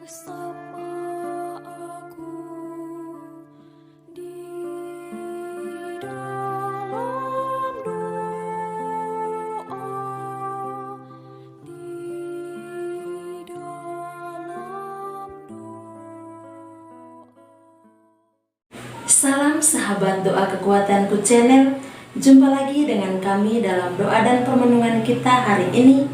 Sapa aku di dalam doa, di dalam doa. Salam sahabat doa kekuatanku channel. Jumpa lagi dengan kami dalam doa dan permenungan kita hari ini,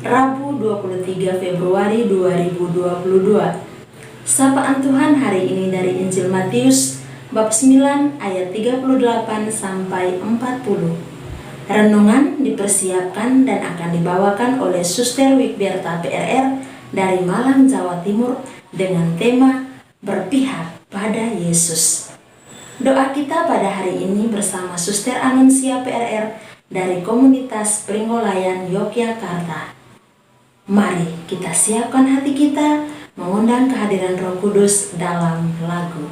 Rabu 23 Februari 2022. Sapaan Tuhan hari ini dari Injil Matius bab 9 ayat 38 sampai 40. Renungan dipersiapkan dan akan dibawakan oleh Suster Wikberta PRR dari Malang, Jawa Timur dengan tema berpihak pada Yesus. Doa kita pada hari ini bersama Suster Anuncia PRR dari komunitas Pringgolayan Yogyakarta. Mari kita siapkan hati kita mengundang kehadiran Roh Kudus dalam lagu.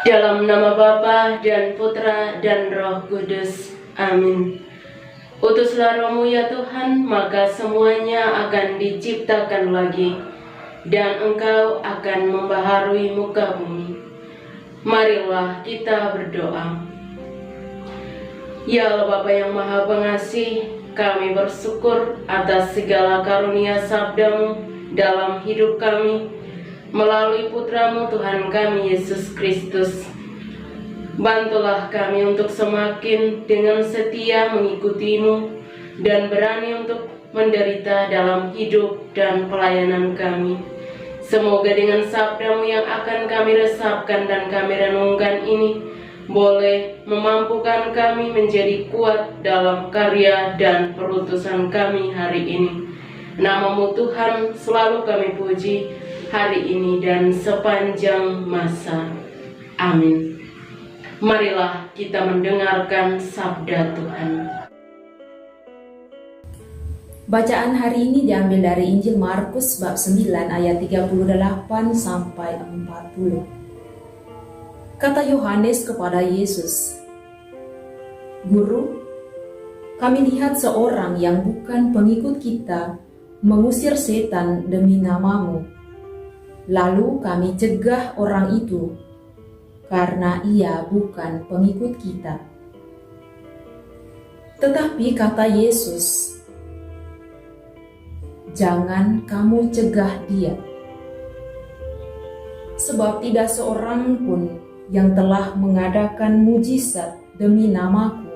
Dalam nama Bapa dan Putra dan Roh Kudus. Amin. Utuslah Roh-Mu ya Tuhan, maka semuanya akan diciptakan lagi, dan Engkau akan membaharui muka bumi. Marilah kita berdoa. Ya Allah Bapa yang Maha Pengasih, kami bersyukur atas segala karunia sabda-Mu dalam hidup kami, melalui Putra-Mu Tuhan kami Yesus Kristus. Bantulah kami untuk semakin dengan setia mengikuti-Mu dan berani untuk menderita dalam hidup dan pelayanan kami. Semoga dengan sabda-Mu yang akan kami resapkan dan kami renungkan ini boleh memampukan kami menjadi kuat dalam karya dan perutusan kami hari ini. Nama-Mu Tuhan selalu kami puji hari ini dan sepanjang masa. Amin. Marilah kita mendengarkan sabda Tuhan. Bacaan hari ini diambil dari Injil Markus bab 9 ayat 38 sampai 40. Kata Yohanes kepada Yesus, "Guru, kami lihat seorang yang bukan pengikut kita mengusir setan demi nama-Mu. Lalu kami cegah orang itu, karena ia bukan pengikut kita." Tetapi kata Yesus, "Jangan kamu cegah dia. Sebab tidak seorang pun yang telah mengadakan mujizat demi namaku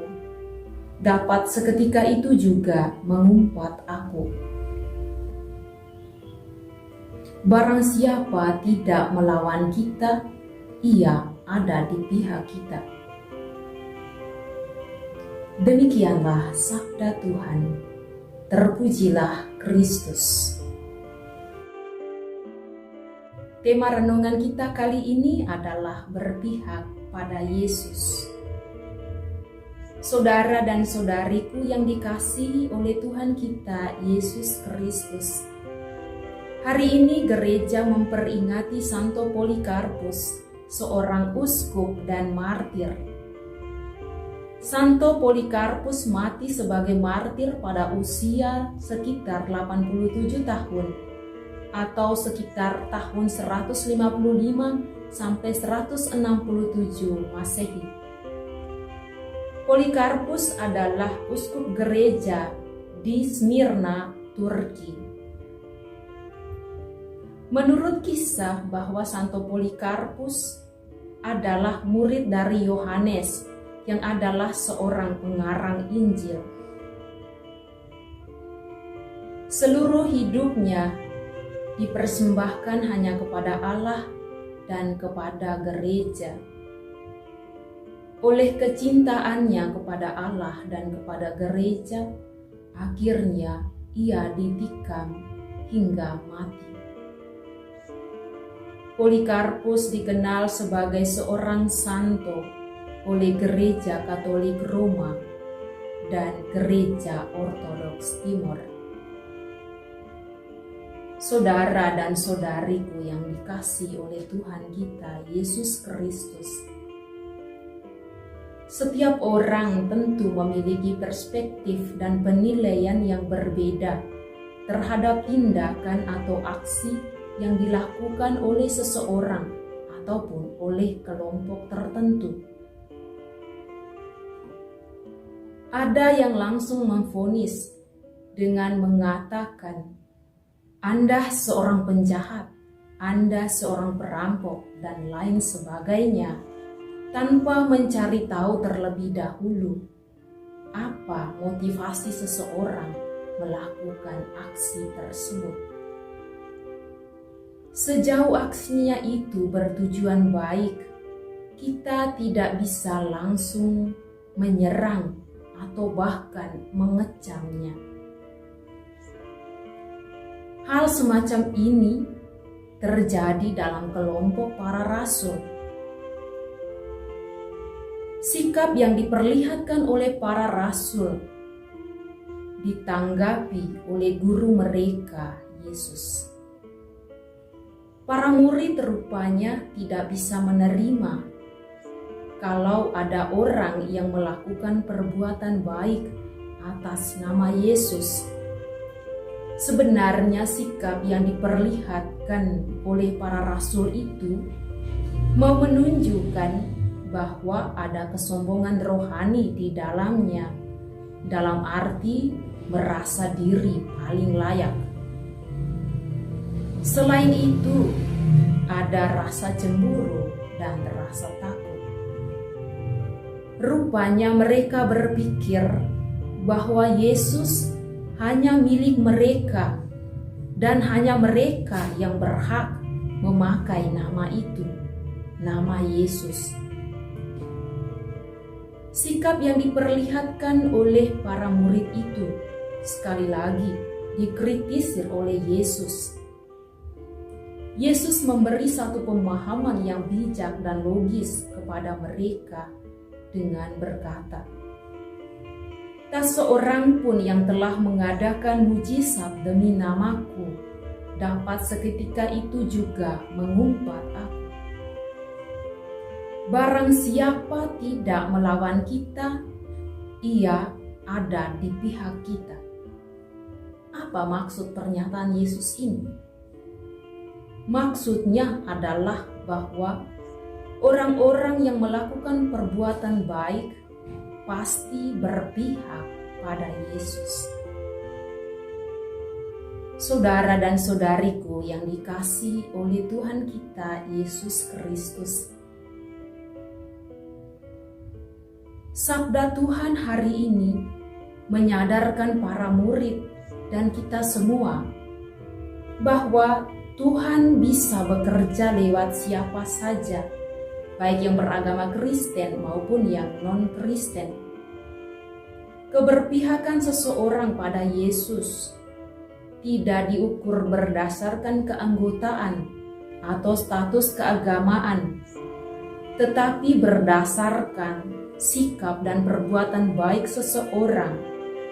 dapat seketika itu juga mengumpat aku." Barang siapa tidak melawan kita, ia ada di pihak kita. Demikianlah sabda Tuhan. Terpujilah Kristus. Tema renungan kita kali ini adalah berpihak pada Yesus. Saudara dan saudariku yang dikasihi oleh Tuhan kita Yesus Kristus, hari ini gereja memperingati Santo Polikarpus, seorang uskup dan martir. Santo Polikarpus mati sebagai martir pada usia sekitar 87 tahun atau sekitar tahun 155 sampai 167 Masehi. Polikarpus adalah uskup gereja di Smyrna, Turki. Menurut kisah bahwa Santo Polikarpus adalah murid dari Yohanes yang adalah seorang pengarang Injil. Seluruh hidupnya dipersembahkan hanya kepada Allah dan kepada gereja. Oleh kecintaannya kepada Allah dan kepada gereja, akhirnya ia ditikam hingga mati. Polikarpus dikenal sebagai seorang santo oleh Gereja Katolik Roma dan Gereja Ortodoks Timur. Saudara dan saudariku yang dikasihi oleh Tuhan kita Yesus Kristus, setiap orang tentu memiliki perspektif dan penilaian yang berbeda terhadap tindakan atau aksi yang dilakukan oleh seseorang ataupun oleh kelompok tertentu. Ada yang langsung memvonis dengan mengatakan, Anda seorang penjahat, Anda seorang perampok, dan lain sebagainya, tanpa mencari tahu terlebih dahulu apa motivasi seseorang melakukan aksi tersebut. Sejauh aksinya itu bertujuan baik, kita tidak bisa langsung menyerang atau bahkan mengecamnya. Hal semacam ini terjadi dalam kelompok para rasul. Sikap yang diperlihatkan oleh para rasul ditanggapi oleh guru mereka, Yesus. Para murid rupanya tidak bisa menerima kalau ada orang yang melakukan perbuatan baik atas nama Yesus. Sebenarnya sikap yang diperlihatkan oleh para rasul itu mau menunjukkan bahwa ada kesombongan rohani di dalamnya, dalam arti merasa diri paling layak. Selain itu, ada rasa cemburu dan rasa takut. Rupanya mereka berpikir bahwa Yesus hanya milik mereka dan hanya mereka yang berhak memakai nama itu, nama Yesus. Sikap yang diperlihatkan oleh para murid itu sekali lagi dikritisir oleh Yesus. Yesus memberi satu pemahaman yang bijak dan logis kepada mereka dengan berkata, "Tak seorang pun yang telah mengadakan mujizat demi namaku dapat seketika itu juga mengumpat aku. Barang siapa tidak melawan kita, ia ada di pihak kita." Apa maksud pernyataan Yesus ini? Maksudnya adalah bahwa orang-orang yang melakukan perbuatan baik pasti berpihak pada Yesus. Saudara dan saudariku yang dikasihi oleh Tuhan kita Yesus Kristus, sabda Tuhan hari ini menyadarkan para murid dan kita semua bahwa Tuhan bisa bekerja lewat siapa saja, baik yang beragama Kristen maupun yang non-Kristen. Keberpihakan seseorang pada Yesus tidak diukur berdasarkan keanggotaan atau status keagamaan, tetapi berdasarkan sikap dan perbuatan baik seseorang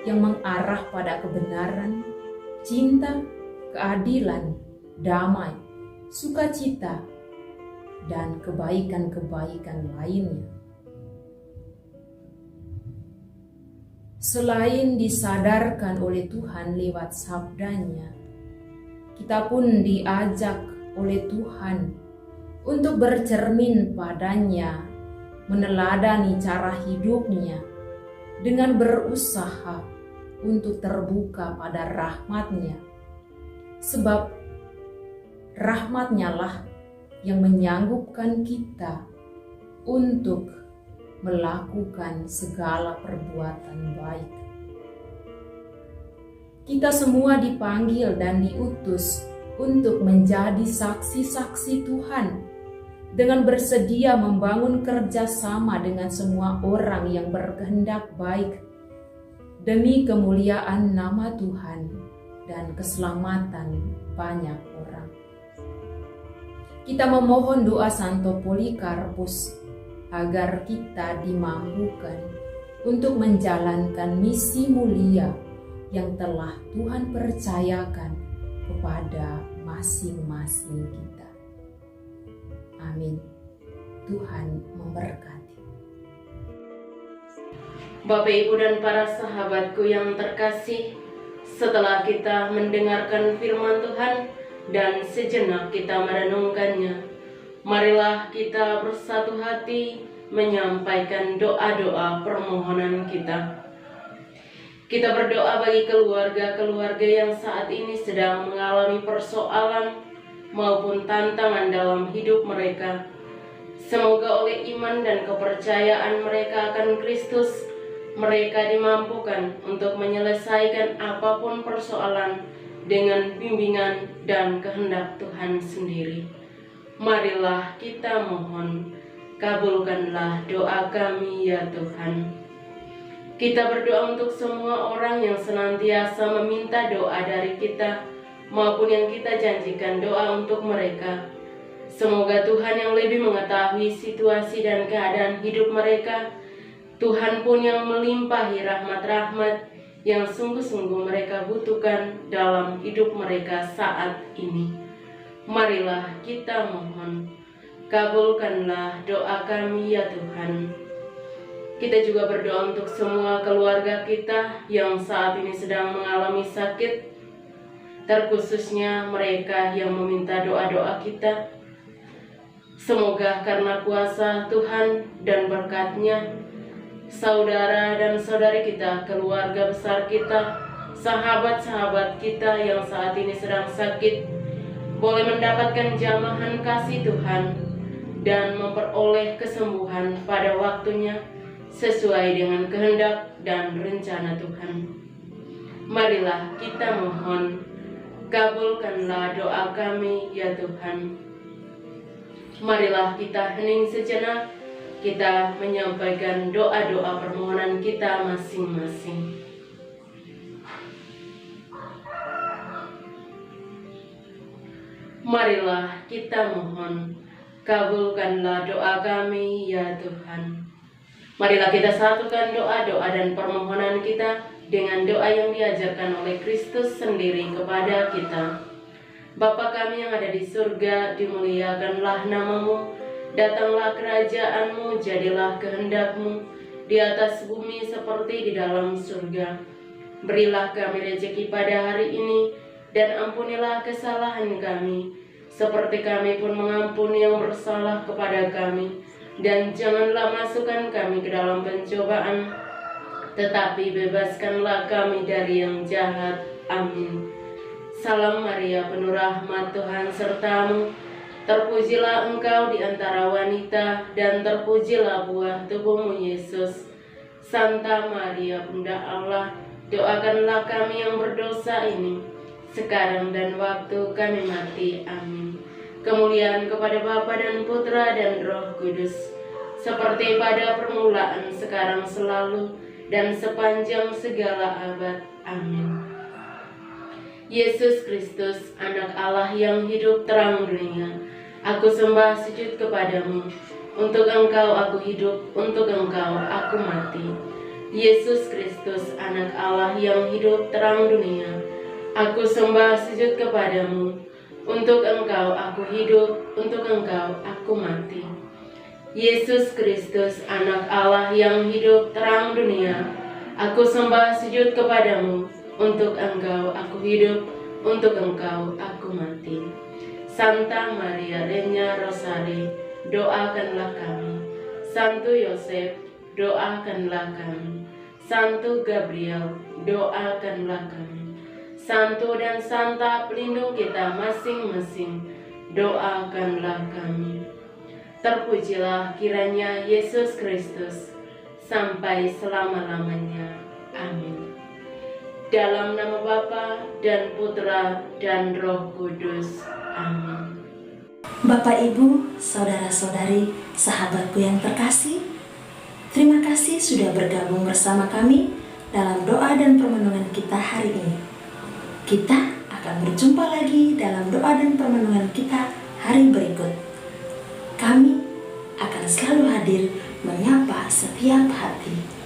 yang mengarah pada kebenaran, cinta, keadilan, damai, sukacita, dan kebaikan-kebaikan lainnya. Selain disadarkan oleh Tuhan lewat sabdanya, kita pun diajak oleh Tuhan untuk bercermin padanya, meneladani cara hidupnya dengan berusaha untuk terbuka pada rahmat-Nya. Sebab rahmat-Nya lah yang menyanggupkan kita untuk melakukan segala perbuatan baik. Kita semua dipanggil dan diutus untuk menjadi saksi-saksi Tuhan dengan bersedia membangun kerjasama dengan semua orang yang berkehendak baik demi kemuliaan nama Tuhan dan keselamatan banyak orang. Kita memohon doa Santo Polikarpus agar kita dimampukan untuk menjalankan misi mulia yang telah Tuhan percayakan kepada masing-masing kita. Amin. Tuhan memberkati. Bapak, Ibu, dan para sahabatku yang terkasih, setelah kita mendengarkan firman Tuhan dan sejenak kita merenungkannya, marilah kita bersatu hati menyampaikan doa-doa permohonan kita. Kita berdoa bagi keluarga-keluarga yang saat ini sedang mengalami persoalan maupun tantangan dalam hidup mereka. Semoga oleh iman dan kepercayaan mereka akan Kristus, mereka dimampukan untuk menyelesaikan apapun persoalan dengan bimbingan dan kehendak Tuhan sendiri. Marilah kita mohon, kabulkanlah doa kami ya Tuhan. Kita berdoa untuk semua orang yang senantiasa meminta doa dari kita, maupun yang kita janjikan doa untuk mereka. Semoga Tuhan yang lebih mengetahui situasi dan keadaan hidup mereka, Tuhan pun yang melimpahi rahmat-rahmat yang sungguh-sungguh mereka butuhkan dalam hidup mereka saat ini. Marilah kita mohon, kabulkanlah doa kami ya Tuhan. Kita juga berdoa untuk semua keluarga kita yang saat ini sedang mengalami sakit, terkhususnya mereka yang meminta doa-doa kita. Semoga karena kuasa Tuhan dan berkat-Nya, saudara dan saudari kita, keluarga besar kita, sahabat-sahabat kita yang saat ini sedang sakit, boleh mendapatkan jamahan kasih Tuhan dan memperoleh kesembuhan pada waktunya sesuai dengan kehendak dan rencana Tuhan. Marilah kita mohon, kabulkanlah doa kami ya Tuhan. Marilah kita hening sejenak, kita menyampaikan doa-doa permohonan kita masing-masing. Marilah kita mohon, kabulkanlah doa kami ya Tuhan. Marilah kita satukan doa-doa dan permohonan kita dengan doa yang diajarkan oleh Kristus sendiri kepada kita. Bapa kami yang ada di surga, dimuliakanlah nama-Mu, datanglah kerajaan-Mu, jadilah kehendak-Mu di atas bumi seperti di dalam surga. Berilah kami rezeki pada hari ini, dan ampunilah kesalahan kami, seperti kami pun mengampuni yang bersalah kepada kami. Dan janganlah masukkan kami ke dalam pencobaan, tetapi bebaskanlah kami dari yang jahat. Amin. Salam Maria, penuh rahmat, Tuhan sertamu. Terpujilah engkau di antara wanita, dan terpujilah buah tubuhmu Yesus. Santa Maria, Bunda Allah, doakanlah kami yang berdosa ini, sekarang dan waktu kami mati. Amin. Kemuliaan kepada Bapa dan Putra dan Roh Kudus, seperti pada permulaan, sekarang, selalu, dan sepanjang segala abad. Amin. Yesus Kristus, Anak Allah yang hidup terang dunia, aku sembah sujud kepadamu. Untuk Engkau aku hidup, untuk Engkau aku mati. Yesus Kristus, Anak Allah yang hidup terang dunia, aku sembah sujud kepadamu. Untuk Engkau aku hidup, untuk Engkau aku mati. Yesus Kristus, Anak Allah yang hidup terang dunia, aku sembah sujud kepadamu. Untuk Engkau aku hidup, untuk Engkau aku mati. Santa Maria Regna Rosari, doakanlah kami. Santo Yosef, doakanlah kami. Santo Gabriel, doakanlah kami. Santo dan Santa pelindung kita masing-masing, doakanlah kami. Terpujilah kiranya Yesus Kristus sampai selama-lamanya. Amin. Dalam nama Bapa dan Putra dan Roh Kudus. Amin. Bapak, Ibu, saudara-saudari, sahabatku yang terkasih, terima kasih sudah bergabung bersama kami dalam doa dan permenungan kita hari ini. Kita akan berjumpa lagi dalam doa dan permenungan kita hari berikut. Kami akan selalu hadir menyapa setiap hati.